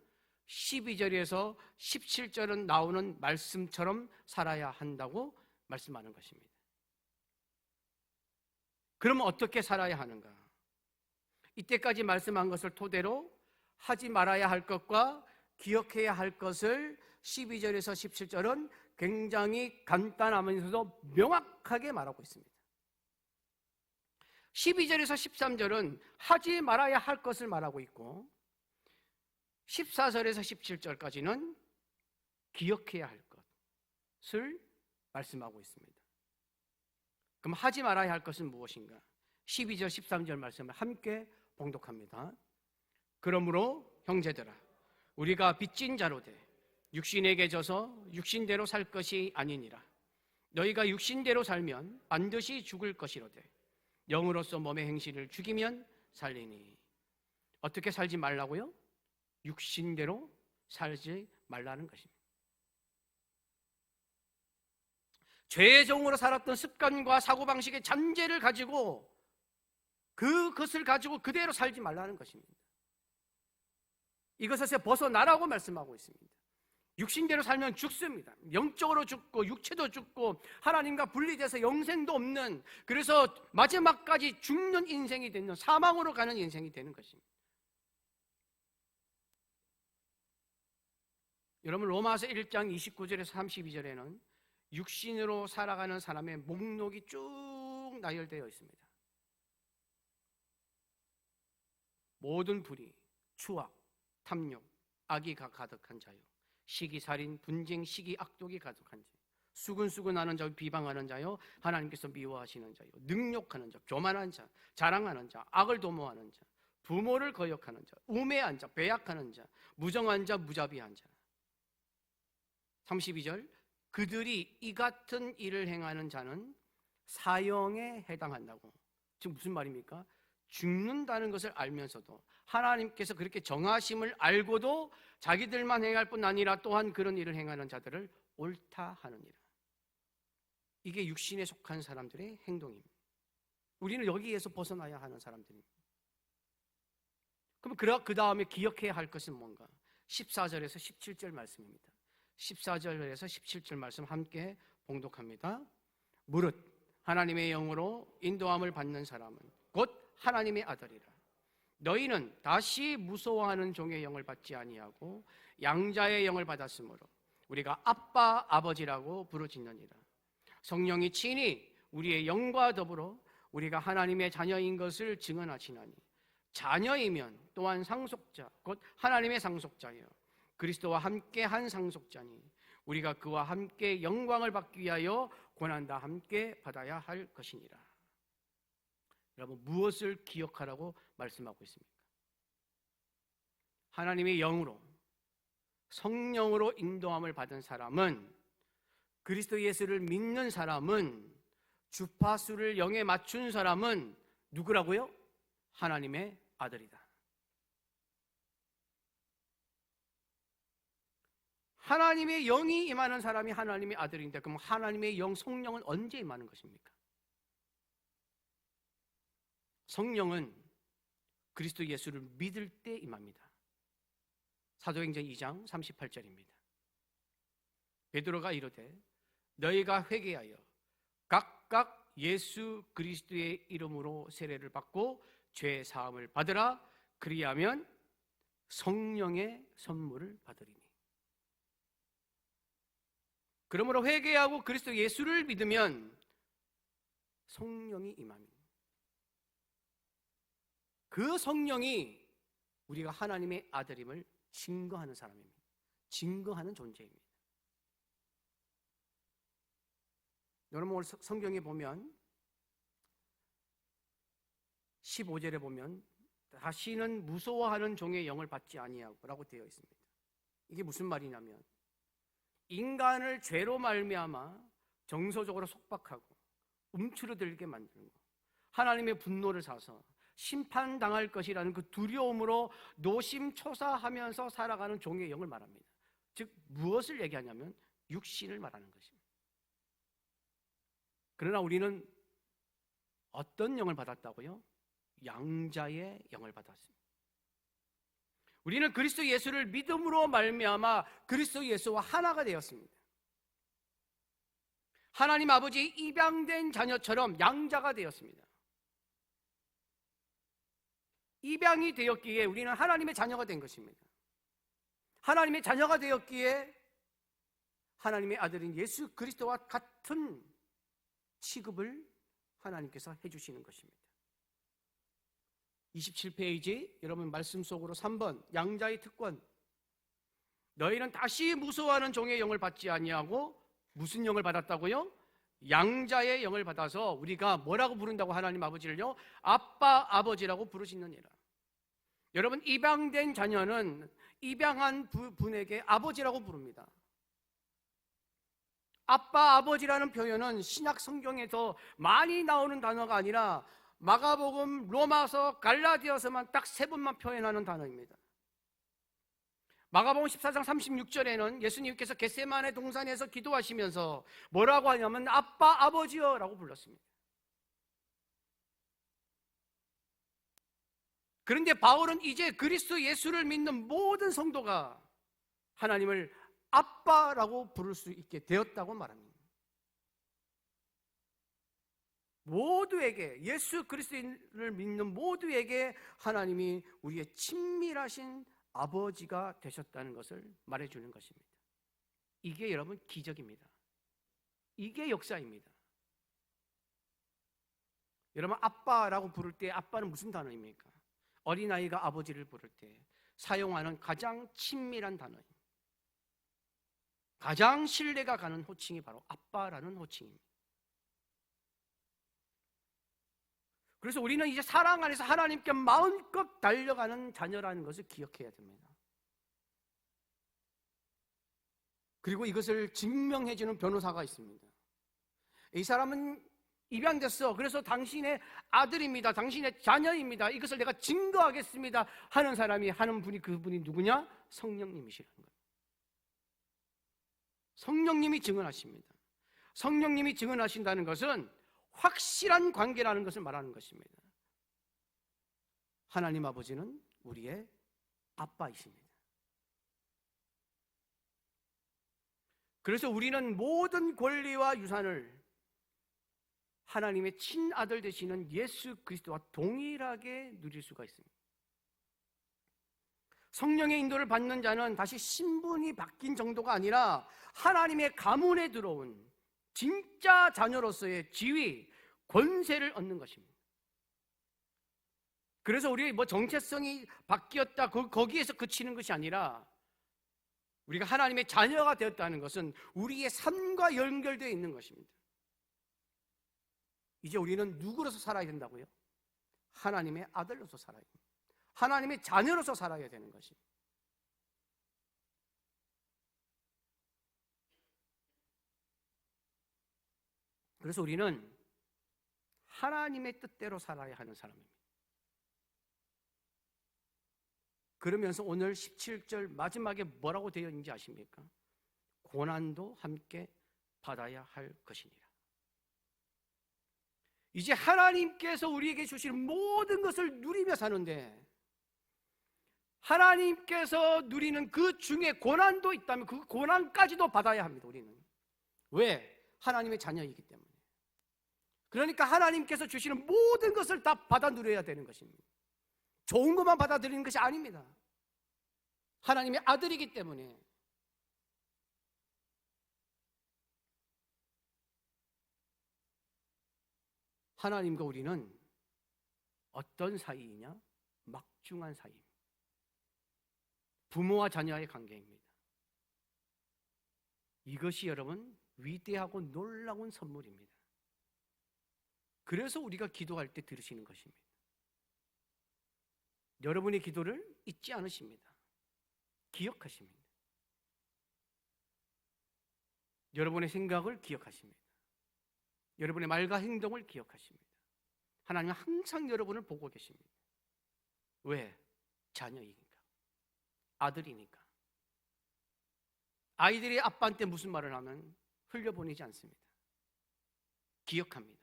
12절에서 17절은 나오는 말씀처럼 살아야 한다고 말씀하는 것입니다. 그러면 어떻게 살아야 하는가? 이때까지 말씀한 것을 토대로 하지 말아야 할 것과 기억해야 할 것을 12절에서 17절은 굉장히 간단하면서도 명확하게 말하고 있습니다. 12절에서 13절은 하지 말아야 할 것을 말하고 있고, 14절에서 17절까지는 기억해야 할 것을 말씀하고 있습니다. 그럼 하지 말아야 할 것은 무엇인가? 12절, 13절 말씀을 함께 봉독합니다. 그러므로 형제들아, 우리가 빚진 자로 돼 육신에게 져서 육신대로 살 것이 아니니라. 너희가 육신대로 살면 반드시 죽을 것이로되 영으로서 몸의 행실을 죽이면 살리니. 어떻게 살지 말라고요? 육신대로 살지 말라는 것입니다. 죄의 종으로 살았던 습관과 사고방식의 잠재를 가지고 그것을 가지고 그대로 살지 말라는 것입니다. 이것에서 벗어나라고 말씀하고 있습니다. 육신대로 살면 죽습니다. 영적으로 죽고 육체도 죽고 하나님과 분리돼서 영생도 없는, 그래서 마지막까지 죽는 인생이 되는, 사망으로 가는 인생이 되는 것입니다. 여러분, 로마서 1장 29절에서 32절에는 육신으로 살아가는 사람의 목록이 쭉 나열되어 있습니다. 모든 불의, 추악, 탐욕, 악의가 가득한 자요, 시기, 살인, 분쟁, 시기, 악독이 가득한 자요, 수근수근하는 자요, 비방하는 자요, 하나님께서 미워하시는 자요, 능욕하는 자, 교만한 자, 자랑하는 자, 악을 도모하는 자, 부모를 거역하는 자, 우매한 자, 배약하는 자, 무정한 자, 무자비한 자. 32절, 그들이 이 같은 일을 행하는 자는 사형에 해당한다고. 지금 무슨 말입니까? 죽는다는 것을 알면서도, 하나님께서 그렇게 정하심을 알고도 자기들만 행할 뿐 아니라 또한 그런 일을 행하는 자들을 옳다 하느니라. 이게 육신에 속한 사람들의 행동입니다. 우리는 여기에서 벗어나야 하는 사람들입니다. 그럼 그 다음에 기억해야 할 것은 뭔가? 14절에서 17절 말씀입니다. 14절에서 17절 말씀 함께 봉독합니다. 무릇 하나님의 영으로 인도함을 받는 사람은 곧 하나님의 아들이라. 너희는 다시 무서워하는 종의 영을 받지 아니하고 양자의 영을 받았으므로 우리가 아빠 아버지라고 부르짖느니라. 성령이 친히 우리의 영과 더불어 우리가 하나님의 자녀인 것을 증언하시나니 자녀이면 또한 상속자 곧 하나님의 상속자여 그리스도와 함께 한 상속자니 우리가 그와 함께 영광을 받기 위하여 고난다 함께 받아야 할 것이니라. 여러분, 무엇을 기억하라고 말씀하고 있습니까? 하나님의 영으로, 성령으로 인도함을 받은 사람은, 그리스도 예수를 믿는 사람은, 주파수를 영에 맞춘 사람은 누구라고요? 하나님의 아들이다. 하나님의 영이 임하는 사람이 하나님의 아들인데, 그럼 하나님의 영, 성령은 언제 임하는 것입니까? 성령은 그리스도 예수를 믿을 때 임합니다. 사도행전 2장 38절입니다. 베드로가 이르되 너희가 회개하여 각각 예수 그리스도의 이름으로 세례를 받고 죄 사함을 받으라. 그리하면 성령의 선물을 받으리니. 그러므로 회개하고 그리스도 예수를 믿으면 성령이 임합니다. 그 성령이 우리가 하나님의 아들임을 증거하는 사람입니다. 증거하는 존재입니다. 여러분, 오늘 성경에 보면 15절에 보면 다시는 무서워하는 종의 영을 받지 아니하고 라고 되어 있습니다. 이게 무슨 말이냐면 인간을 죄로 말미암아 정서적으로 속박하고 움츠러들게 만드는 것, 하나님의 분노를 사서 심판당할 것이라는 그 두려움으로 노심초사하면서 살아가는 종의 영을 말합니다. 즉 무엇을 얘기하냐면 육신을 말하는 것입니다. 그러나 우리는 어떤 영을 받았다고요? 양자의 영을 받았습니다. 우리는 그리스도 예수를 믿음으로 말미암아 그리스도 예수와 하나가 되었습니다. 하나님 아버지의 입양된 자녀처럼 양자가 되었습니다. 입양이 되었기에 우리는 하나님의 자녀가 된 것입니다. 하나님의 자녀가 되었기에 하나님의 아들인 예수 그리스도와 같은 취급을 하나님께서 해주시는 것입니다. 27페이지 여러분 말씀 속으로 3번 양자의 특권. 너희는 다시 무서워하는 종의 영을 받지 아니하고 무슨 영을 받았다고요? 양자의 영을 받아서 우리가 뭐라고 부른다고 하나님 아버지를요? 아빠 아버지라고 부르시느니라. 여러분, 입양된 자녀는 입양한 분에게 아버지라고 부릅니다. 아빠, 아버지라는 표현은 신약 성경에서 많이 나오는 단어가 아니라 마가복음, 로마서, 갈라디아서만 딱 세 번만 표현하는 단어입니다. 마가복음 14장 36절에는 예수님께서 겟세마네 동산에서 기도하시면서 뭐라고 하냐면 아빠, 아버지여 라고 불렀습니다. 그런데 바울은 이제 그리스도 예수를 믿는 모든 성도가 하나님을 아빠라고 부를 수 있게 되었다고 말합니다. 모두에게, 예수 그리스도를 믿는 모두에게 하나님이 우리의 친밀하신 아버지가 되셨다는 것을 말해주는 것입니다. 이게 여러분 기적입니다. 이게 역사입니다. 여러분, 아빠라고 부를 때 아빠는 무슨 단어입니까? 어린아이가 아버지를 부를 때 사용하는 가장 친밀한 단어입니다. 가장 신뢰가 가는 호칭이 바로 아빠라는 호칭입니다. 그래서 우리는 이제 사랑 안에서 하나님께 마음껏 달려가는 자녀라는 것을 기억해야 됩니다. 그리고 이것을 증명해주는 변호사가 있습니다. 이 사람은 입양됐어. 그래서 당신의 아들입니다. 당신의 자녀입니다. 이것을 내가 증거하겠습니다. 하는 사람이 하는 분이, 그분이 누구냐? 성령님이시라는 거예요. 성령님이 증언하십니다. 성령님이 증언하신다는 것은 확실한 관계라는 것을 말하는 것입니다. 하나님 아버지는 우리의 아빠이십니다. 그래서 우리는 모든 권리와 유산을 하나님의 친아들 되시는 예수 그리스도와 동일하게 누릴 수가 있습니다. 성령의 인도를 받는 자는 다시 신분이 바뀐 정도가 아니라 하나님의 가문에 들어온 진짜 자녀로서의 지위, 권세를 얻는 것입니다. 그래서 우리 정체성이 바뀌었다, 거기에서 그치는 것이 아니라 우리가 하나님의 자녀가 되었다는 것은 우리의 삶과 연결되어 있는 것입니다. 이제 우리는 누구로서 살아야 된다고요? 하나님의 아들로서 살아야 됩니다. 하나님의 자녀로서 살아야 되는 것입니다. 그래서 우리는 하나님의 뜻대로 살아야 하는 사람입니다. 그러면서 오늘 17절 마지막에 뭐라고 되어 있는지 아십니까? 고난도 함께 받아야 할 것이니라. 이제 하나님께서 우리에게 주신 모든 것을 누리며 사는데 하나님께서 누리는 그 중에 고난도 있다면 그 고난까지도 받아야 합니다. 우리는. 왜? 하나님의 자녀이기 때문에. 그러니까 하나님께서 주시는 모든 것을 다 받아 누려야 되는 것입니다. 좋은 것만 받아들이는 것이 아닙니다. 하나님의 아들이기 때문에. 하나님과 우리는 어떤 사이이냐? 막중한 사이입니다. 부모와 자녀의 관계입니다. 이것이 여러분 위대하고 놀라운 선물입니다. 그래서 우리가 기도할 때 들으시는 것입니다. 여러분의 기도를 잊지 않으십니다. 기억하십니다. 여러분의 생각을 기억하십니다. 여러분의 말과 행동을 기억하십니다. 하나님은 항상 여러분을 보고 계십니다. 왜? 자녀이니까. 아들이니까. 아이들이 아빠한테 무슨 말을 하면 흘려보내지 않습니다. 기억합니다.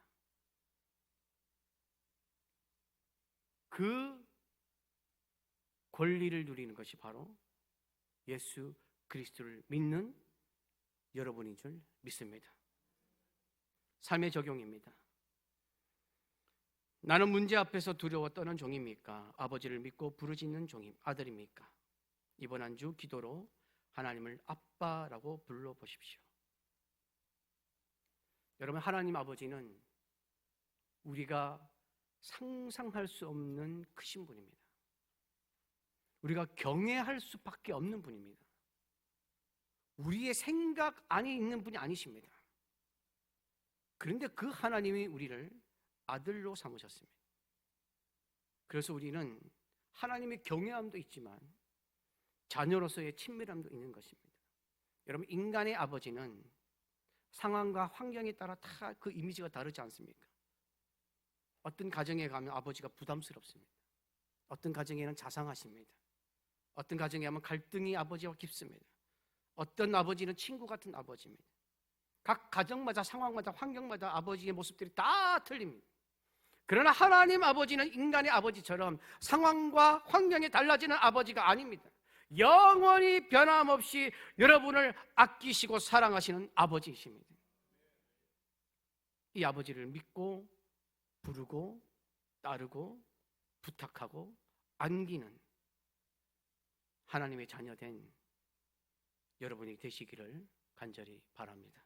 그 권리를 누리는 것이 바로 예수 그리스도를 믿는 여러분인 줄 믿습니다. 삶의 적용입니다. 나는 문제 앞에서 두려워 떠는 종입니까? 아버지를 믿고 부르짖는 아들입니까? 이번 한 주 기도로 하나님을 아빠라고 불러보십시오. 여러분, 하나님 아버지는 우리가 상상할 수 없는 크신 분입니다. 우리가 경외할 수밖에 없는 분입니다. 우리의 생각 안에 있는 분이 아니십니다. 그런데 그 하나님이 우리를 아들로 삼으셨습니다. 그래서 우리는 하나님의 경외함도 있지만 자녀로서의 친밀함도 있는 것입니다. 여러분, 인간의 아버지는 상황과 환경에 따라 다 그 이미지가 다르지 않습니까? 어떤 가정에 가면 아버지가 부담스럽습니다. 어떤 가정에는 자상하십니다. 어떤 가정에 가면 갈등이 아버지와 깊습니다. 어떤 아버지는 친구 같은 아버지입니다. 각 가정마다, 상황마다, 환경마다 아버지의 모습들이 다 틀립니다. 그러나 하나님 아버지는 인간의 아버지처럼 상황과 환경이 달라지는 아버지가 아닙니다. 영원히 변함없이 여러분을 아끼시고 사랑하시는 아버지이십니다. 이 아버지를 믿고 부르고 따르고 부탁하고 안기는 하나님의 자녀된 여러분이 되시기를 간절히 바랍니다.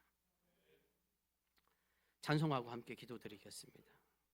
찬송하고 함께 기도드리겠습니다.